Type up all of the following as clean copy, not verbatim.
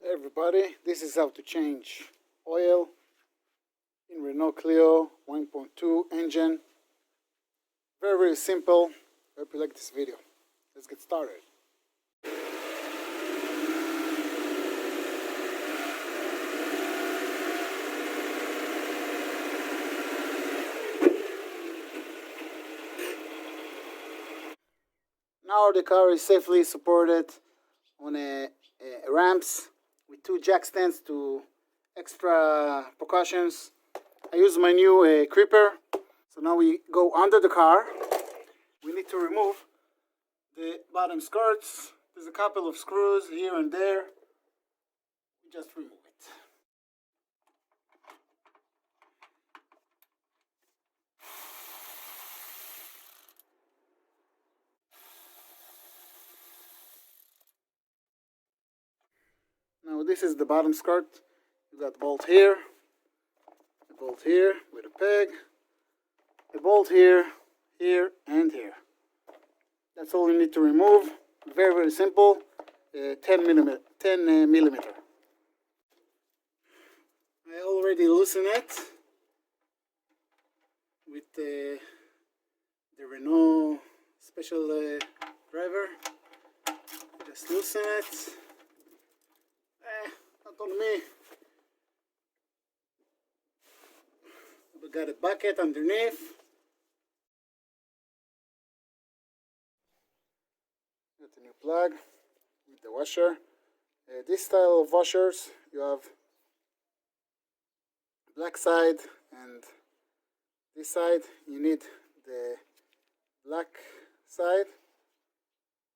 Hey everybody, this is how to change oil in Renault Clio 1.2 engine. Very simple. Hope you like this video. Let's get started. Now the car is safely supported on ramps with two jack stands to extra precautions. I use my new creeper. So now we go under the car. We need to remove the bottom skirts. There's a couple of screws here and there. We just remove it. Now this is the bottom skirt. You got a bolt here, a bolt here with a peg, a bolt here, here, and here. That's all you need to remove. Very simple. 10 millimeter. I already loosened it with the Renault special driver. Just loosen it. Not on me. We got a bucket underneath. Got a new plug with the washer. This style of washers, you have black side and this side. You need the black side.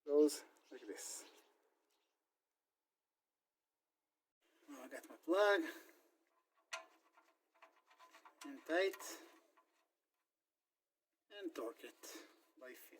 Goes like this. Now I got my plug and tight and torque it by feel.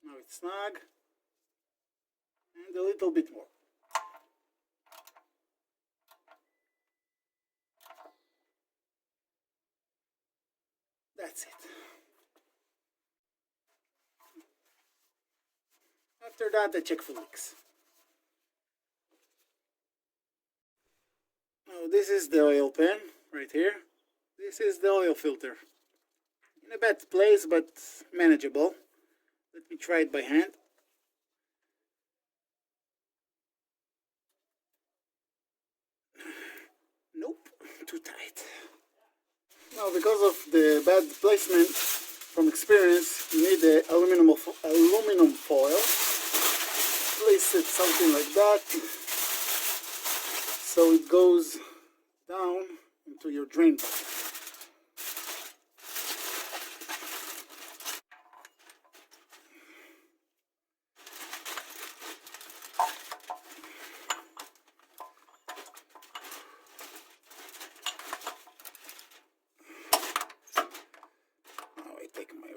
Now it's snug and a little bit more. That's it. After that, I check for leaks. Now this is the oil pan right here. This is the oil filter. In a bad place, but manageable. Let me try it by hand. Nope, too tight. Now, because of the bad placement, from experience, you need the aluminum foil. Place it something like that, so it goes down into your drain bucket.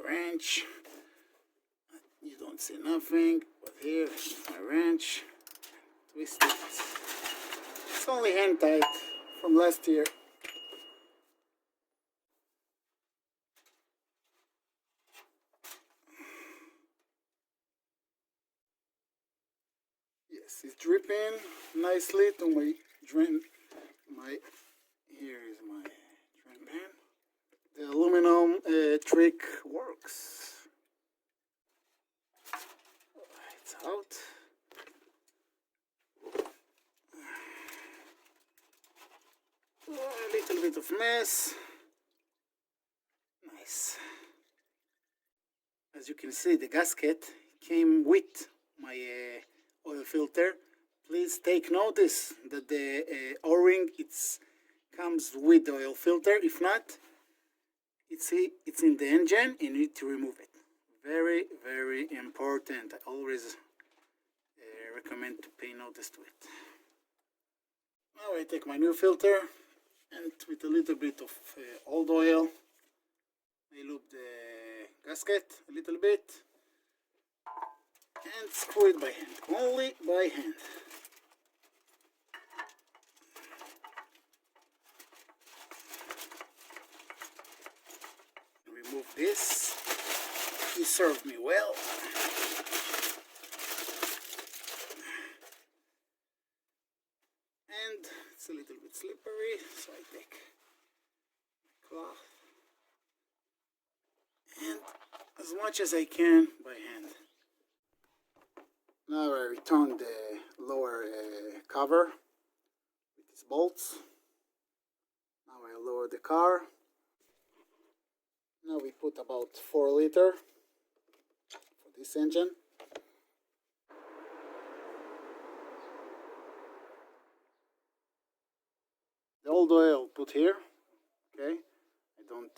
Wrench. You don't see nothing, but here is my wrench. Twist it. It's only hand tight from last year. Yes, it's dripping nicely to my drain. Here is my drain pan. The aluminum trick works. It's out. A little bit of mess. Nice. As you can see, the gasket came with my oil filter. Please take notice that the O-ring comes with the oil filter. If not, it's in the engine, you need to remove it. Very important. I always recommend to noticed to it. Now I take my new filter and with a little bit of old oil I lube the gasket a little bit and screw it by hand, only by hand. Remove this. He served me well. And it's a little bit slippery, so I take my cloth and as much as I can by hand. Now I return the lower cover with these bolts. Now I lower the car. Now we put about 4 liters for this engine. The old oil put here, okay? I don't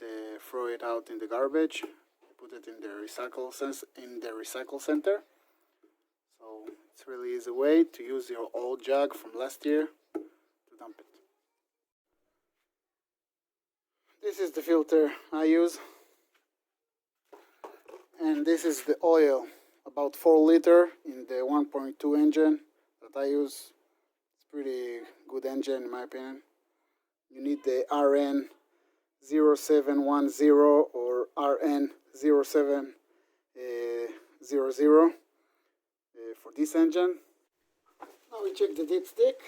throw it out in the garbage. I put it in the recycle center. So it's a really easy way to use your old jug from last year to dump it. This is the filter I use. And this is the oil, about 4 liters in the 1.2 engine that I use. It's a pretty good engine in my opinion. You need the RN 0710 or RN 0700 for this engine. Now we check the dipstick.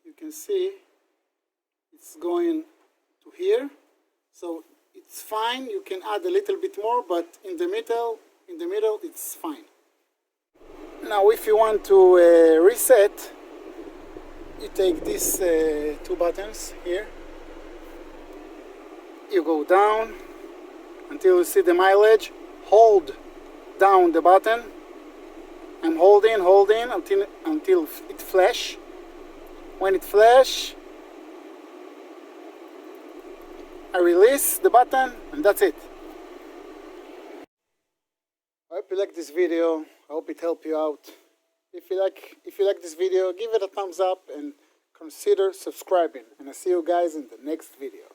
You can see it's going to here, so it's fine. You can add a little bit more, but in the middle it's fine. Now if you want to reset, you take these 2 buttons here, you go down until you see the mileage, hold down the button. I'm holding until it flash. When it flash, I release the button and that's it. I hope you like this video. I hope it helped you out. If you like this video, give it a thumbs up and consider subscribing. And I'll see you guys in the next video.